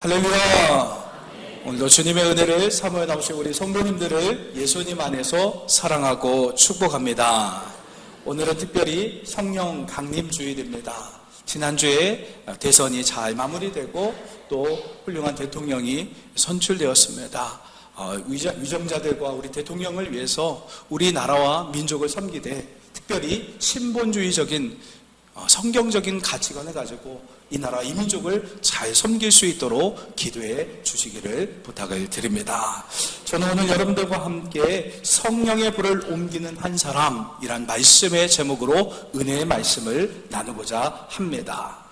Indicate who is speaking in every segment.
Speaker 1: 할렐루야! 오늘도 주님의 은혜를 사모해 나오신 우리 성도님들을 예수님 안에서 사랑하고 축복합니다. 오늘은 특별히 성령 강림 주일입니다. 지난주에 대선이 잘 마무리되고 또 훌륭한 대통령이 선출되었습니다. 위정자들과 우리 대통령을 위해서 우리나라와 민족을 섬기되 특별히 신본주의적인 성경적인 가치관을 가지고 이 나라 이 민족을 잘 섬길 수 있도록 기도해 주시기를 부탁을 드립니다. 저는 오늘 여러분들과 함께 성령의 불을 옮기는 한 사람이란 말씀의 제목으로 은혜의 말씀을 나누고자 합니다.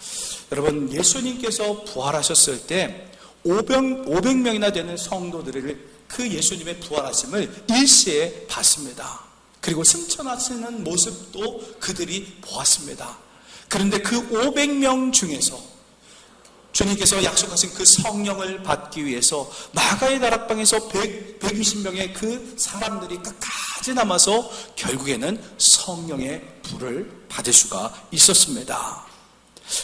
Speaker 1: 여러분, 예수님께서 부활하셨을 때 500명이나 되는 성도들을 그 예수님의 부활하심을 일시에 봤습니다. 그리고 승천하시는 모습도 그들이 보았습니다. 그런데 그 500명 중에서 주님께서 약속하신 그 성령을 받기 위해서 마가의 다락방에서 120명의 그 사람들이 끝까지 남아서 결국에는 성령의 불을 받을 수가 있었습니다.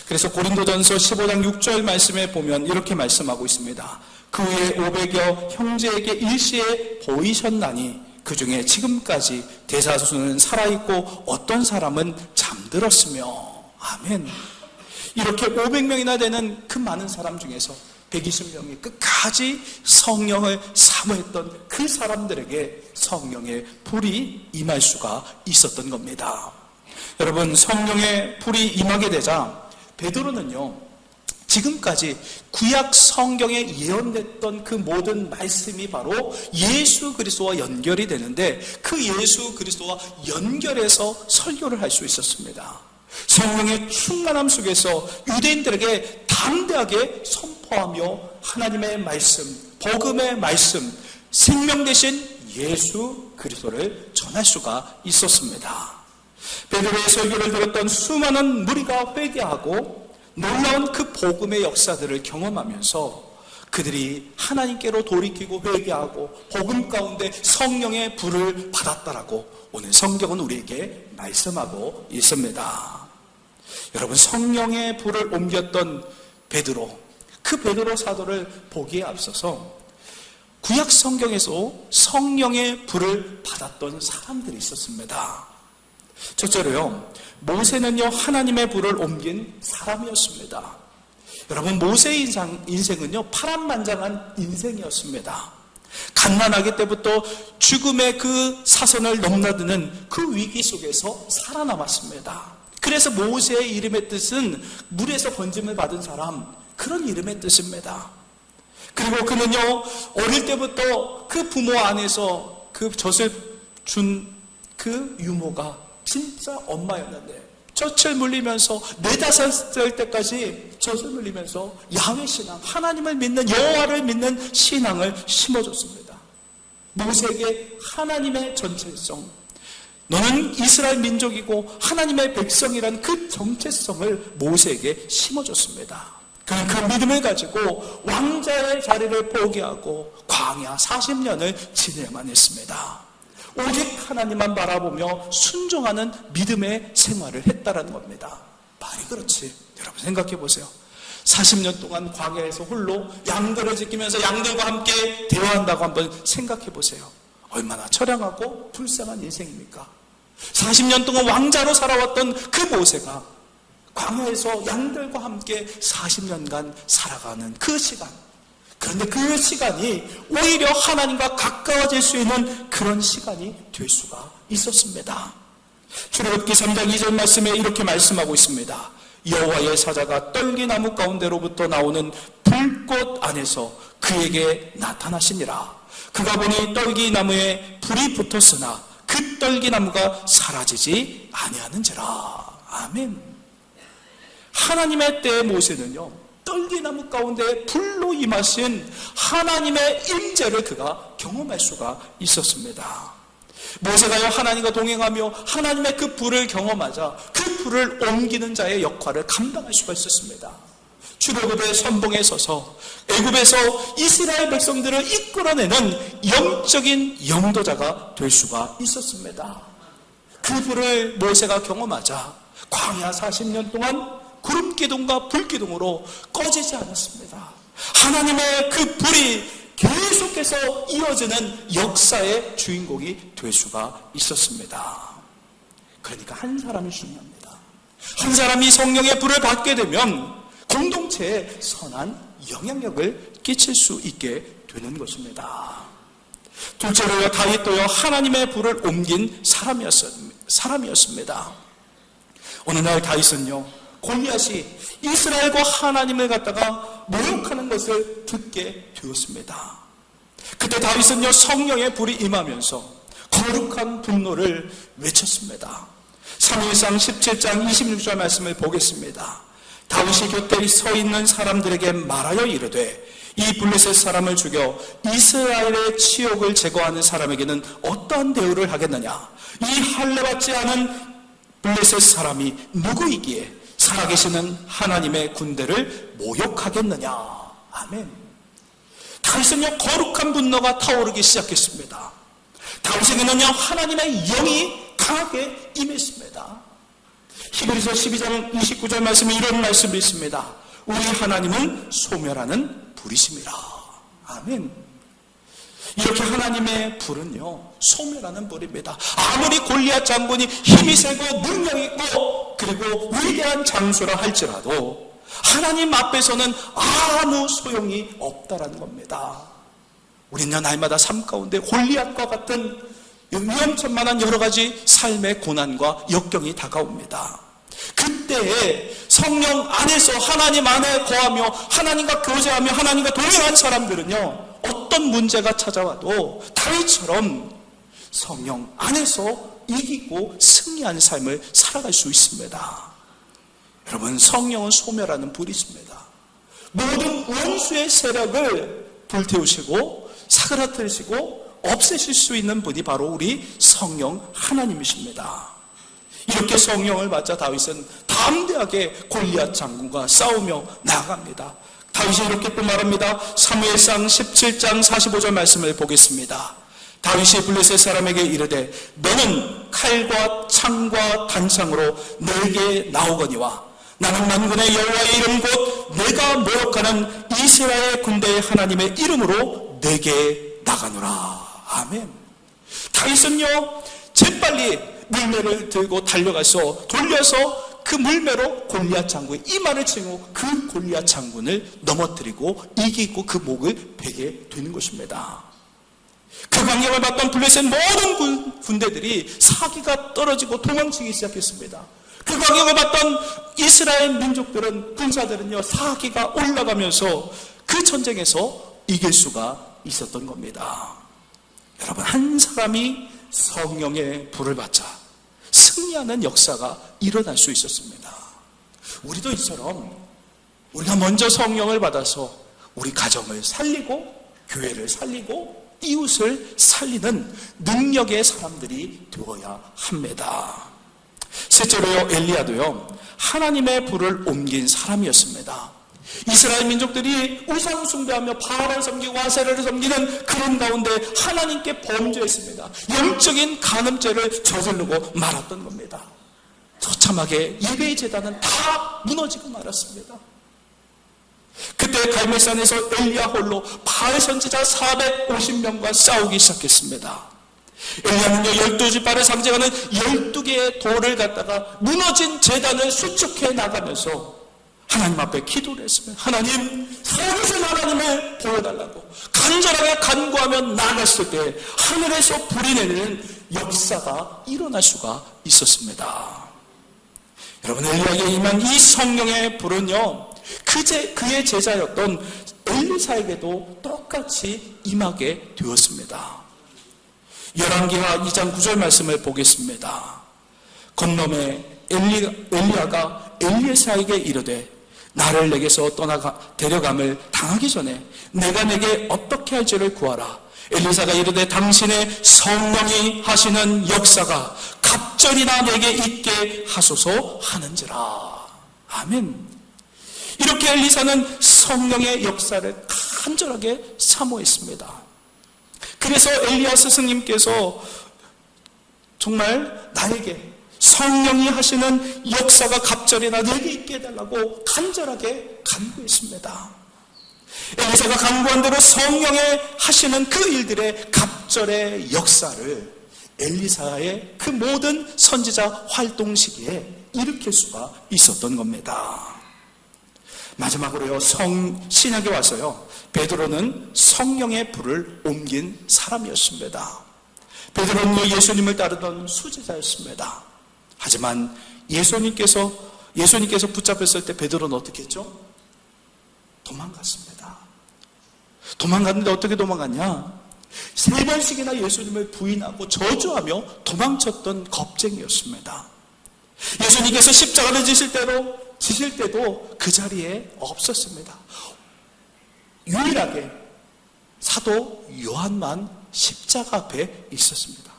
Speaker 1: 그래서 고린도전서 15장 6절 말씀에 보면 이렇게 말씀하고 있습니다. 그 후에 500여 형제에게 일시에 보이셨나니 그 중에 지금까지 대다수는 살아있고 어떤 사람은 잠들었으며. 아멘. 이렇게 500명이나 되는 그 많은 사람 중에서 120명이 끝까지 성령을 사모했던 그 사람들에게 성령의 불이 임할 수가 있었던 겁니다. 여러분, 성령의 불이 임하게 되자 베드로는요, 지금까지 구약 성경에 예언됐던 그 모든 말씀이 바로 예수 그리스도와 연결이 되는데 그 예수 그리스도와 연결해서 설교를 할 수 있었습니다. 성령의 충만함 속에서 유대인들에게 담대하게 선포하며 하나님의 말씀, 복음의 말씀, 생명 되신 예수 그리스도를 전할 수가 있었습니다. 베드로의 설교를 들었던 수많은 무리가 회개하고 놀라운 그 복음의 역사들을 경험하면서 그들이 하나님께로 돌이키고 회개하고 복음 가운데 성령의 불을 받았다라고 오늘 성경은 우리에게 말씀하고 있습니다. 여러분, 성령의 불을 옮겼던 베드로, 그 베드로 사도를 보기에 앞서서 구약 성경에서 성령의 불을 받았던 사람들이 있었습니다. 첫째로요, 모세는요 하나님의 불을 옮긴 사람이었습니다. 여러분, 모세의 인생은요 파란만장한 인생이었습니다. 갓난아기 때부터 죽음의 그 사선을 넘나드는 그 위기 속에서 살아남았습니다. 그래서 모세의 이름의 뜻은 물에서 건짐을 받은 사람, 그런 이름의 뜻입니다. 그리고 그는요 어릴 때부터 그 부모 안에서 그 젖을 준 그 유모가 진짜 엄마였는데 젖을 물리면서 4-5살 때까지 젖을 물리면서 야훼 신앙, 하나님을 믿는, 여호와를 믿는 신앙을 심어줬습니다. 모세에게 하나님의 전체성, 너는 이스라엘 민족이고 하나님의 백성이란 그 정체성을 모세에게 심어줬습니다. 그는 그 믿음을 가지고 왕자의 자리를 포기하고 광야 40년을 지내야만 했습니다. 오직 하나님만 바라보며 순종하는 믿음의 생활을 했다라는 겁니다. 말이 그렇지. 여러분 생각해 보세요. 40년 동안 광야에서 홀로 양들을 지키면서 양들과 함께 대화한다고 한번 생각해 보세요. 얼마나 처량하고 불쌍한 인생입니까? 40년 동안 왕자로 살아왔던 그 모세가 광야에서 양들과 함께 40년간 살아가는 그 시간, 그런데 그 시간이 오히려 하나님과 가까워질 수 있는 그런 시간이 될 수가 있었습니다. 출애굽기 3장 2절 말씀에 이렇게 말씀하고 있습니다. 여호와의 사자가 떨기나무 가운데로부터 나오는 불꽃 안에서 그에게 나타나시니라. 그가 보니 떨기나무에 불이 붙었으나 그 떨기나무가 사라지지 아니하는지라. 아멘. 하나님의 때의 모세는요 떨기나무 가운데 불로 임하신 하나님의 임재를 그가 경험할 수가 있었습니다. 모세가요 하나님과 동행하며 하나님의 그 불을 경험하자 그 불을 옮기는 자의 역할을 감당할 수가 있었습니다. 출애굽의 선봉에 서서 애굽에서 이스라엘 백성들을 이끌어내는 영적인 영도자가 될 수가 있었습니다. 그 불을 모세가 경험하자 광야 40년 동안 구름 기둥과 불 기둥으로 꺼지지 않았습니다. 하나님의 그 불이 계속해서 이어지는 역사의 주인공이 될 수가 있었습니다. 그러니까 한 사람이 중요합니다. 한 사람이 성령의 불을 받게 되면 공동체에 선한 영향력을 끼칠 수 있게 되는 것입니다. 둘째로요, 다윗도요, 하나님의 불을 옮긴 사람이었습니다. 어느 날 다윗은요, 골리앗이 이스라엘과 하나님을 갖다가 모욕하는 것을 듣게 되었습니다. 그때 다윗은요, 성령의 불이 임하면서 거룩한 분노를 외쳤습니다. 사무엘상 17장 26절 말씀을 보겠습니다. 다윗이 곁에 서 있는 사람들에게 말하여 이르되 이 블레셋 사람을 죽여 이스라엘의 치욕을 제거하는 사람에게는 어떠한 대우를 하겠느냐? 이 할례받지 않은 블레셋 사람이 누구이기에 살아계시는 하나님의 군대를 모욕하겠느냐? 아멘. 다윗은요, 거룩한 분노가 타오르기 시작했습니다. 다윗에게는요, 하나님의 영이 강하게 임했습니다. 히브리서 12장 29절 말씀에 이런 말씀이 있습니다. 우리 하나님은 소멸하는 불이십니다. 아멘. 이렇게 하나님의 불은요, 소멸하는 불입니다. 아무리 골리앗 장군이 힘이 세고 능력 있고 그리고 위대한 장수라 할지라도 하나님 앞에서는 아무 소용이 없다라는 겁니다. 우리는 날마다 삶 가운데 골리앗과 같은 위험천만한 여러 가지 삶의 고난과 역경이 다가옵니다. 그때에 성령 안에서 하나님 안에 거하며 하나님과 교제하며 하나님과 동행한 사람들은요, 어떤 문제가 찾아와도 다윗처럼 성령 안에서 이기고 승리하는 삶을 살아갈 수 있습니다. 여러분, 성령은 소멸하는 불이십니다. 모든 원수의 세력을 불태우시고 사그라뜨리시고 없애실 수 있는 분이 바로 우리 성령 하나님이십니다. 이렇게 성령을 받자 다윗은 담대하게 골리앗 장군과 싸우며 나아갑니다. 다윗이 이렇게 또 말합니다. 사무엘상 17장 45절 말씀을 보겠습니다. 다윗이 블레셋 사람에게 이르되 너는 칼과 창과 단창으로 내게 나오거니와 나는 만군의 여호와의 이름 곧 내가 모욕하는 이스라엘 군대의 하나님의 이름으로 내게 나가노라. 아멘. 다윗은요, 재빨리 물매를 들고 달려가서 돌려서 그 물매로 골리앗 장군의 이마를 치고 그 골리앗 장군을 넘어뜨리고 이기고 그 목을 베게 되는 것입니다. 그 강력을 받던 블레셋 모든 군대들이 사기가 떨어지고 도망치기 시작했습니다. 그 강력을 받던 이스라엘 민족들은, 군사들은요, 사기가 올라가면서 그 전쟁에서 이길 수가 있었던 겁니다. 여러분, 한 사람이 성령의 불을 받자 승리하는 역사가 일어날 수 있었습니다. 우리도 이처럼 우리가 먼저 성령을 받아서 우리 가정을 살리고 교회를 살리고 이웃을 살리는 능력의 사람들이 되어야 합니다. 셋째로요, 엘리야도요, 하나님의 불을 옮긴 사람이었습니다. 이스라엘 민족들이 우상 숭배하며 바알을 섬기고 아세라를 섬기는 그런 가운데 하나님께 범죄했습니다. 영적인 간음죄를 저지르고 말았던 겁니다. 처참하게 예배의 제단은 다 무너지고 말았습니다. 그때 갈멜산에서 엘리야 홀로 바알 선지자 450명과 싸우기 시작했습니다. 엘리야는요, 12지파를 상징하는 12개의 돌을 갖다가 무너진 제단을 수축해 나가면서 하나님 앞에 기도를 했습니다. 하나님, 살아계신 하나님을 보여달라고 간절하게 간구하며 나갔을 때 하늘에서 불이 내리는 역사가 일어날 수가 있었습니다. 여러분, 엘리야에게 임한 이 성령의 불은요, 그의 제자였던 엘리사에게도 똑같이 임하게 되었습니다. 열왕기하 2장 9절 말씀을 보겠습니다. 건너매 엘리야가 엘리사에게 이르되 나를 내게서 데려감을 당하기 전에 내가 내게 어떻게 할지를 구하라. 엘리사가 이르되 당신의 성령이 하시는 역사가 갑절이나 내게 있게 하소서 하는지라. 아멘. 이렇게 엘리사는 성령의 역사를 간절하게 사모했습니다. 그래서 엘리야 스승님께서 정말 나에게 성령이 하시는 역사가 갑절이나 내게 있게 해달라고 간절하게 간구했습니다. 엘리사가 간구한 대로 성령의 하시는 그 일들의 갑절의 역사를 엘리사의 그 모든 선지자 활동 시기에 일으킬 수가 있었던 겁니다. 마지막으로요, 신약에 와서요, 베드로는 성령의 불을 옮긴 사람이었습니다. 베드로는 예수님을 따르던 수제자였습니다. 하지만 예수님께서 붙잡혔을 때 베드로는 어떻게 했죠? 도망갔습니다. 도망갔는데 어떻게 도망갔냐? 3번씩이나 예수님을 부인하고 저주하며 도망쳤던 겁쟁이였습니다. 예수님께서 십자가를 지실 때도 그 자리에 없었습니다. 유일하게 사도 요한만 십자가 앞에 있었습니다.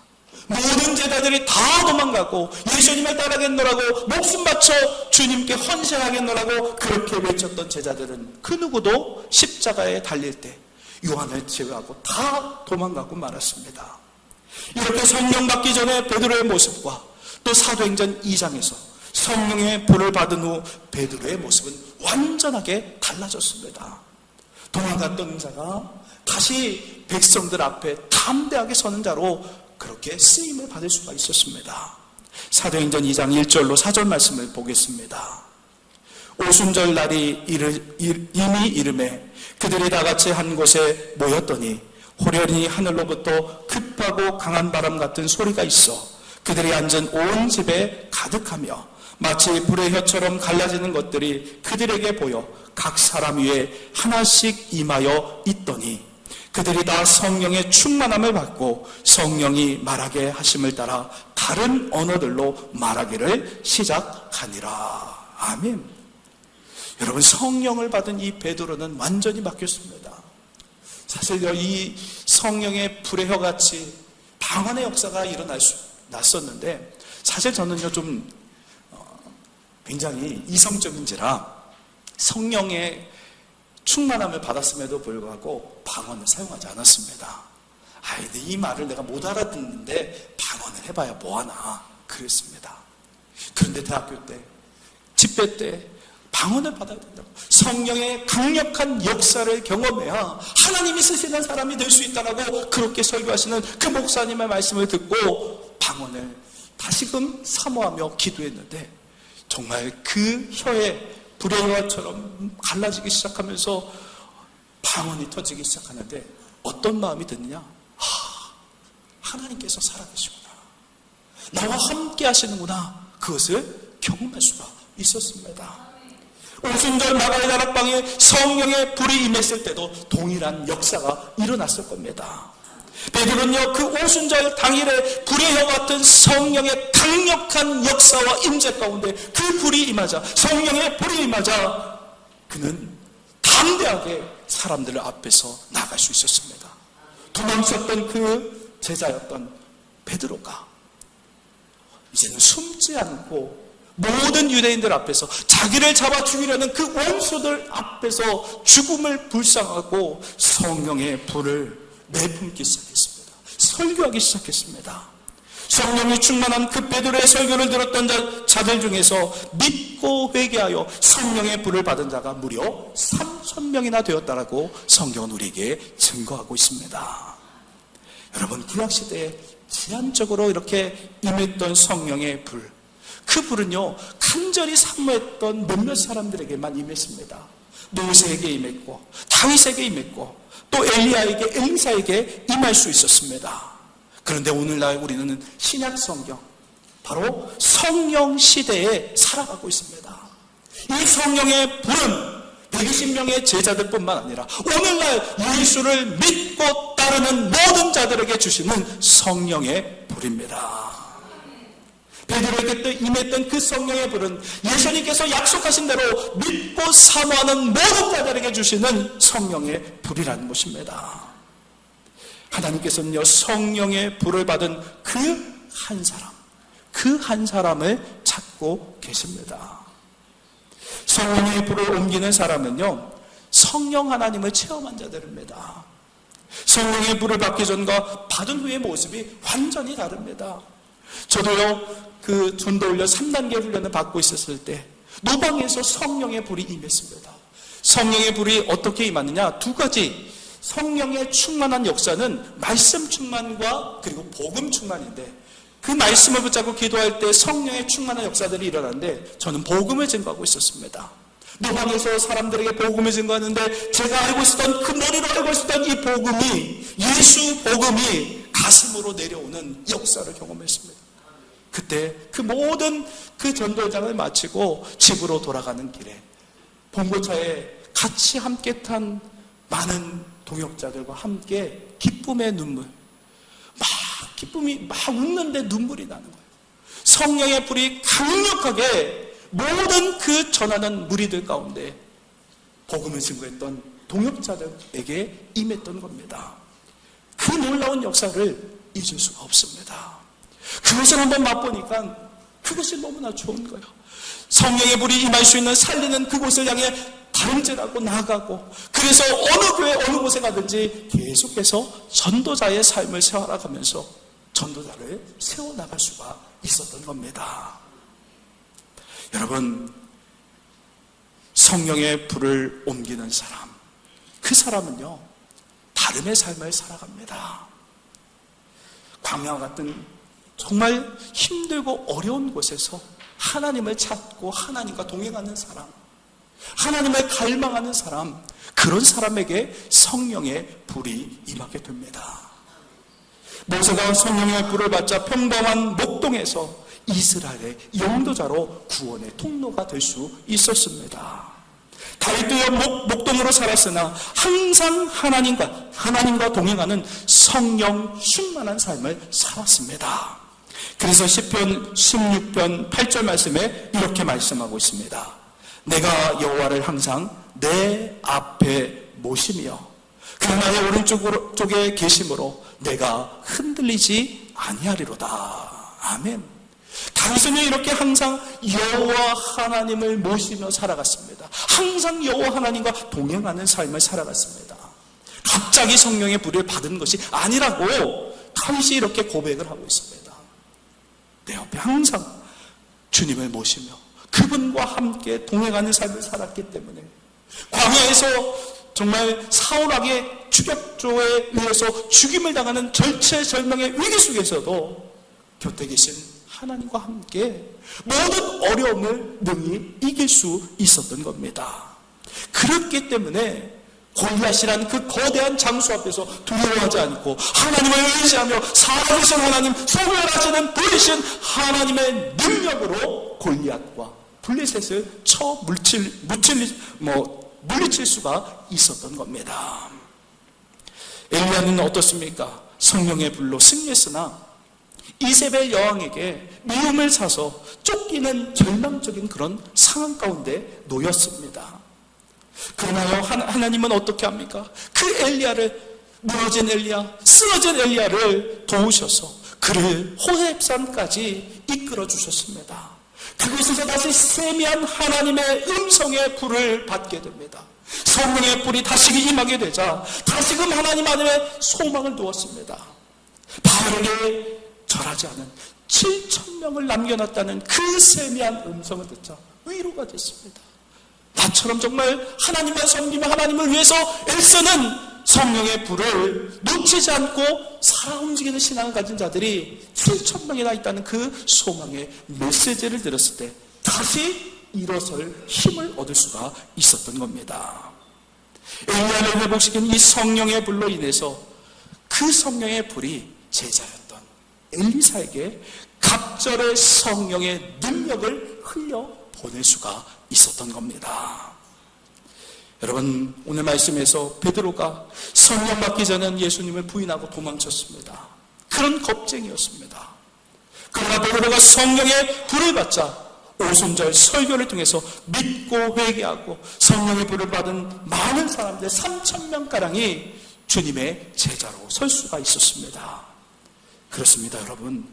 Speaker 1: 모든 제자들이 다 도망가고 예수님을 따라가겠노라고 목숨 바쳐 주님께 헌신하겠노라고 그렇게 외쳤던 제자들은 그 누구도 십자가에 달릴 때 요한을 제외하고 다 도망가고 말았습니다. 이렇게 성령 받기 전에 베드로의 모습과 또 사도행전 2장에서 성령의 불을 받은 후 베드로의 모습은 완전하게 달라졌습니다. 도망갔던 자가 다시 백성들 앞에 담대하게 서는 자로 그렇게 쓰임을 받을 수가 있었습니다. 사도행전 2장 1절로 4절 말씀을 보겠습니다. 오순절 날이 이미 이름에 그들이 다 같이 한 곳에 모였더니 호련히 하늘로부터 급하고 강한 바람 같은 소리가 있어 그들이 앉은 온 집에 가득하며 마치 불의 혀처럼 갈라지는 것들이 그들에게 보여 각 사람 위에 하나씩 임하여 있더니 그들이 다 성령의 충만함을 받고 성령이 말하게 하심을 따라 다른 언어들로 말하기를 시작하니라. 아멘. 여러분, 성령을 받은 이 베드로는 완전히 바뀌었습니다. 사실요, 이 성령의 불의 혀같이 방언의 역사가 났었는데 사실 저는요 좀 굉장히 이성적인지라 성령의 충만함을 받았음에도 불구하고 방언을 사용하지 않았습니다. 근데 이 말을 내가 못 알아듣는데 방언을 해봐야 뭐하나 그랬습니다. 그런데 대학교 때, 집회 때 방언을 받아야 된다고, 성령의 강력한 역사를 경험해야 하나님이 쓰시는 사람이 될 수 있다고 그렇게 설교하시는 그 목사님의 말씀을 듣고 방언을 다시금 사모하며 기도했는데 정말 그 혀에 불의 혀처럼 갈라지기 시작하면서 방언이 터지기 시작하는데 어떤 마음이 드느냐? 하나님께서 살아계시구나, 나와 함께 하시는구나, 그것을 경험할 수가 있었습니다. 오순절 마가의 다락방에 성령의 불이 임했을 때도 동일한 역사가 일어났을 겁니다. 베드로는요, 그 오순절 당일에 불의 혀 같은 성령의 강력한 역사와 임재 가운데 그 불이 임하자, 성령의 불이 임하자 그는 담대하게 사람들 앞에서 나갈 수 있었습니다. 도망쳤던 그 제자였던 베드로가 이제는 숨지 않고 모든 유대인들 앞에서 자기를 잡아 죽이려는 그 원수들 앞에서 죽음을 불쌍하고 성령의 불을 내뿜기 시작했습니다. 설교하기 시작했습니다. 성령이 충만한 그 베드로의 설교를 들었던 자들 중에서 믿고 회개하여 성령의 불을 받은 자가 무려 3,000명이나 되었다라고 성경은 우리에게 증거하고 있습니다. 여러분, 구약시대에 제한적으로 이렇게 임했던 성령의 불, 그 불은요 간절히 사모했던 몇몇 사람들에게만 임했습니다. 모세에게 임했고 다윗에게 임했고 또 엘리사에게 임할 수 있었습니다. 그런데 오늘날 우리는 신약 성경, 바로 성령 시대에 살아가고 있습니다. 이 성령의 불은 120명의 제자들뿐만 아니라 오늘날 예수를 믿고 따르는 모든 자들에게 주시는 성령의 불입니다. 베드로에게 임했던 그 성령의 불은 예수님께서 약속하신 대로 믿고 사모하는 모든 자들에게 주시는 성령의 불이라는 것입니다. 하나님께서는요, 성령의 불을 받은 그 한 사람을 찾고 계십니다. 성령의 불을 옮기는 사람은요, 성령 하나님을 체험한 자들입니다. 성령의 불을 받기 전과 받은 후의 모습이 완전히 다릅니다. 저도요, 그 전도훈련 3단계 훈련을 받고 있었을 때 노방에서 성령의 불이 임했습니다. 성령의 불이 어떻게 임하느냐? 두 가지. 성령의 충만한 역사는 말씀 충만과 그리고 복음 충만인데, 그 말씀을 붙잡고 기도할 때 성령의 충만한 역사들이 일어나는데, 저는 복음을 증거하고 있었습니다. 노방에서 사람들에게 복음을 증거하는데, 제가 알고 있었던, 그 머리로 알고 있었던 이 복음이, 예수 복음이 가슴으로 내려오는 역사를 경험했습니다. 그때 그 모든 그 전도장을 마치고 집으로 돌아가는 길에 봉고차에 같이 함께 탄 많은 동역자들과 함께 기쁨의 눈물, 기쁨이 막 웃는데 눈물이 나는 거예요. 성령의 불이 강력하게 모든 그 전하는 무리들 가운데 복음을 증거했던 동역자들에게 임했던 겁니다. 그 놀라운 역사를 잊을 수가 없습니다. 그것을 한번 맛보니까 그것이 너무나 좋은 거예요. 성령의 불이 임할 수 있는 살리는 그곳을 향해 다름질하고 나아가고, 그래서 어느 교회 어느 곳에 가든지 계속해서 전도자의 삶을 세워나가면서 전도자를 세워나갈 수가 있었던 겁니다. 여러분, 성령의 불을 옮기는 사람, 그 사람은요 다름의 삶을 살아갑니다. 광야와 같은 정말 힘들고 어려운 곳에서 하나님을 찾고 하나님과 동행하는 사람, 하나님을 갈망하는 사람, 그런 사람에게 성령의 불이 임하게 됩니다. 모세가 성령의 불을 받자 평범한 목동에서 이스라엘의 영도자로 구원의 통로가 될 수 있었습니다. 다윗도 목동으로 살았으나 항상 하나님과 동행하는 성령 충만한 삶을 살았습니다. 그래서 시편 16편 8절 말씀에 이렇게 말씀하고 있습니다. 내가 여호와를 항상 내 앞에 모시며 그 나의 오른쪽에 계심으로 내가 흔들리지 아니하리로다. 아멘. 다윗은 이렇게 항상 여호와 하나님을 모시며 살아갔습니다. 항상 여호와 하나님과 동행하는 삶을 살아갔습니다. 갑자기 성령의 불을 받은 것이 아니라고 다윗이 이렇게 고백을 하고 있습니다. 내 옆에 항상 주님을 모시며 그분과 함께 동행하는 삶을 살았기 때문에 광야에서 정말 사울왕의 추격조에 의해서 죽임을 당하는 절체절명의 위기 속에서도 곁에 계신 하나님과 함께 모든 어려움을 능히 이길 수 있었던 겁니다. 그렇기 때문에 골리앗이라는 그 거대한 장수 앞에서 두려워하지 않고 하나님을 의지하며 살아계신 하나님, 소멸하시는 불이신 하나님의 능력으로 골리앗과 블레셋을 물리칠 수가 있었던 겁니다. 엘리야는 어떻습니까? 성령의 불로 승리했으나 이세벨 여왕에게 미움을 사서 쫓기는 절망적인 그런 상황 가운데 놓였습니다. 그러나요, 하나님은 어떻게 합니까? 그 엘리야를, 무너진 엘리야, 쓰러진 엘리야를 도우셔서 그를 호렙산까지 이끌어 주셨습니다. 그곳에서 다시 세미한 하나님의 음성의 불을 받게 됩니다. 성령의 불이 다시 임하게 되자 다시금 하나님 안에 소망을 두었습니다. 바울에게 절하지 않은 7,000명을 남겨놨다는 그 세미한 음성을 듣자 위로가 됐습니다. 나처럼 정말 하나님만 섬기며 하나님을 위해서 애쓰는 성령의 불을 놓치지 않고 살아 움직이는 신앙을 가진 자들이 7,000명이나 있다는 그 소망의 메시지를 들었을 때 다시 일어설 힘을 얻을 수가 있었던 겁니다. 엘리야를 회복시킨 이 성령의 불로 인해서 그 성령의 불이 제자였던 엘리사에게 갑절의 성령의 능력을 흘려 보낼 수가 있었던 겁니다. 여러분, 오늘 말씀에서 베드로가 성령 받기 전엔 예수님을 부인하고 도망쳤습니다. 그런 겁쟁이였습니다. 그러나 베드로가 성령의 불을 받자 오순절 설교를 통해서 믿고 회개하고 성령의 불을 받은 많은 사람들 3,000명가량이 주님의 제자로 설 수가 있었습니다. 그렇습니다, 여러분.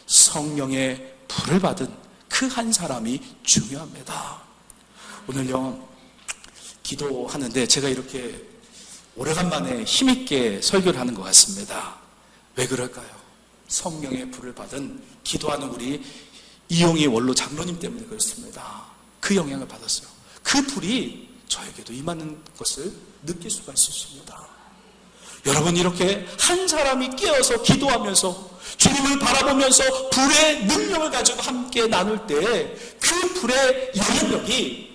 Speaker 1: 성령의 불을 받은 그 한 사람이 중요합니다. 오늘요, 기도하는데 제가 이렇게 오래간만에 힘있게 설교를 하는 것 같습니다. 왜 그럴까요? 성령의 불을 받은 기도하는 우리 이용희 원로 장로님 때문에 그렇습니다. 그 영향을 받았어요. 그 불이 저에게도 임하는 것을 느낄 수가 있었습니다. 여러분, 이렇게 한 사람이 깨어서 기도하면서 주님을 바라보면서 불의 능력을 가지고 함께 나눌 때 그 불의 영향력이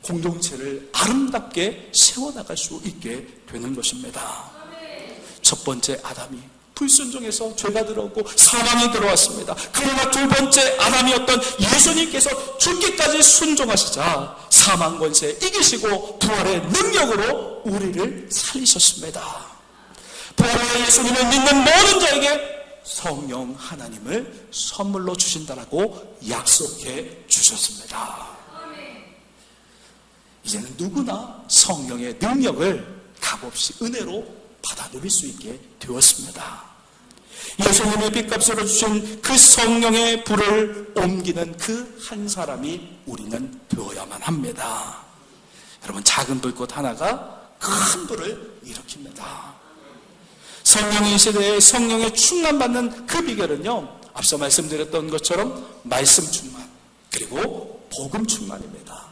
Speaker 1: 공동체를 아름답게 세워나갈 수 있게 되는 것입니다. 첫 번째 아담이 불순종해서 죄가 들어오고 사망이 들어왔습니다. 그러나 두 번째 아담이었던 예수님께서 죽기까지 순종하시자 사망 권세 이기시고 부활의 능력으로 우리를 살리셨습니다. 부활의 예수님을 믿는 모든 자에게 성령 하나님을 선물로 주신다라고 약속해 주셨습니다. 이제는 누구나 성령의 능력을 값없이 은혜로 받아 누릴 수 있게 되었습니다. 예수님의 빚값으로 주신 그 성령의 불을 옮기는 그 한 사람이 우리는 되어야만 합니다. 여러분, 작은 불꽃 하나가 큰 불을 일으킵니다. 성령의 시대에 성령의 충만받는 그 비결은요, 앞서 말씀드렸던 것처럼 말씀 충만, 그리고 복음 충만입니다.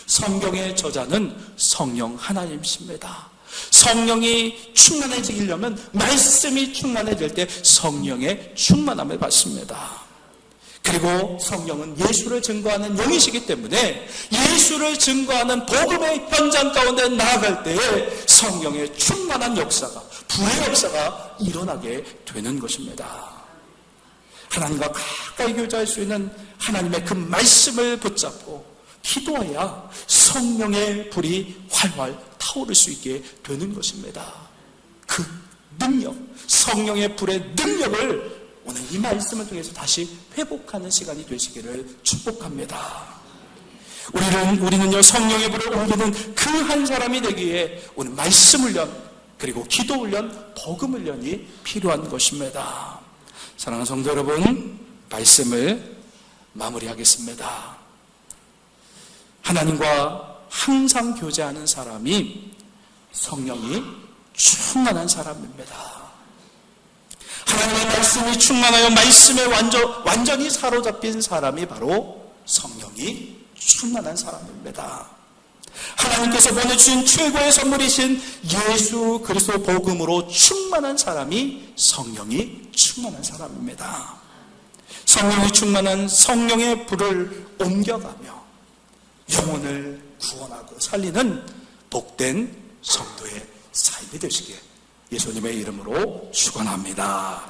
Speaker 1: 성경의 저자는 성령 하나님이십니다. 성령이 충만해지려면 말씀이 충만해질 때 성령의 충만함을 받습니다. 그리고 성령은 예수를 증거하는 영이시기 때문에 예수를 증거하는 복음의 현장 가운데 나아갈 때에 성령의 충만한 역사가, 불의 역사가 일어나게 되는 것입니다. 하나님과 가까이 교제할 수 있는 하나님의 그 말씀을 붙잡고 기도해야 성령의 불이 활활 타오를 수 있게 되는 것입니다. 그 능력, 성령의 불의 능력을 오늘 이 말씀을 통해서 다시 회복하는 시간이 되시기를 축복합니다. 우리는요, 성령의 불을 옮기는 그 한 사람이 되기에 오늘 말씀 훈련, 그리고 기도 훈련, 복음 훈련이 필요한 것입니다. 사랑하는 성도 여러분, 말씀을 마무리하겠습니다. 하나님과 항상 교제하는 사람이 성령이 충만한 사람입니다. 하나님의 말씀이 충만하여 말씀에 완전히 사로잡힌 사람이 바로 성령이 충만한 사람입니다. 하나님께서 보내주신 최고의 선물이신 예수 그리스도 복음으로 충만한 사람이 성령이 충만한 사람입니다. 성령이 충만한 성령의 불을 옮겨가며 영혼을 구원하고 살리는 복된 성도의 삶이 되시길 예수님의 이름으로 축원합니다.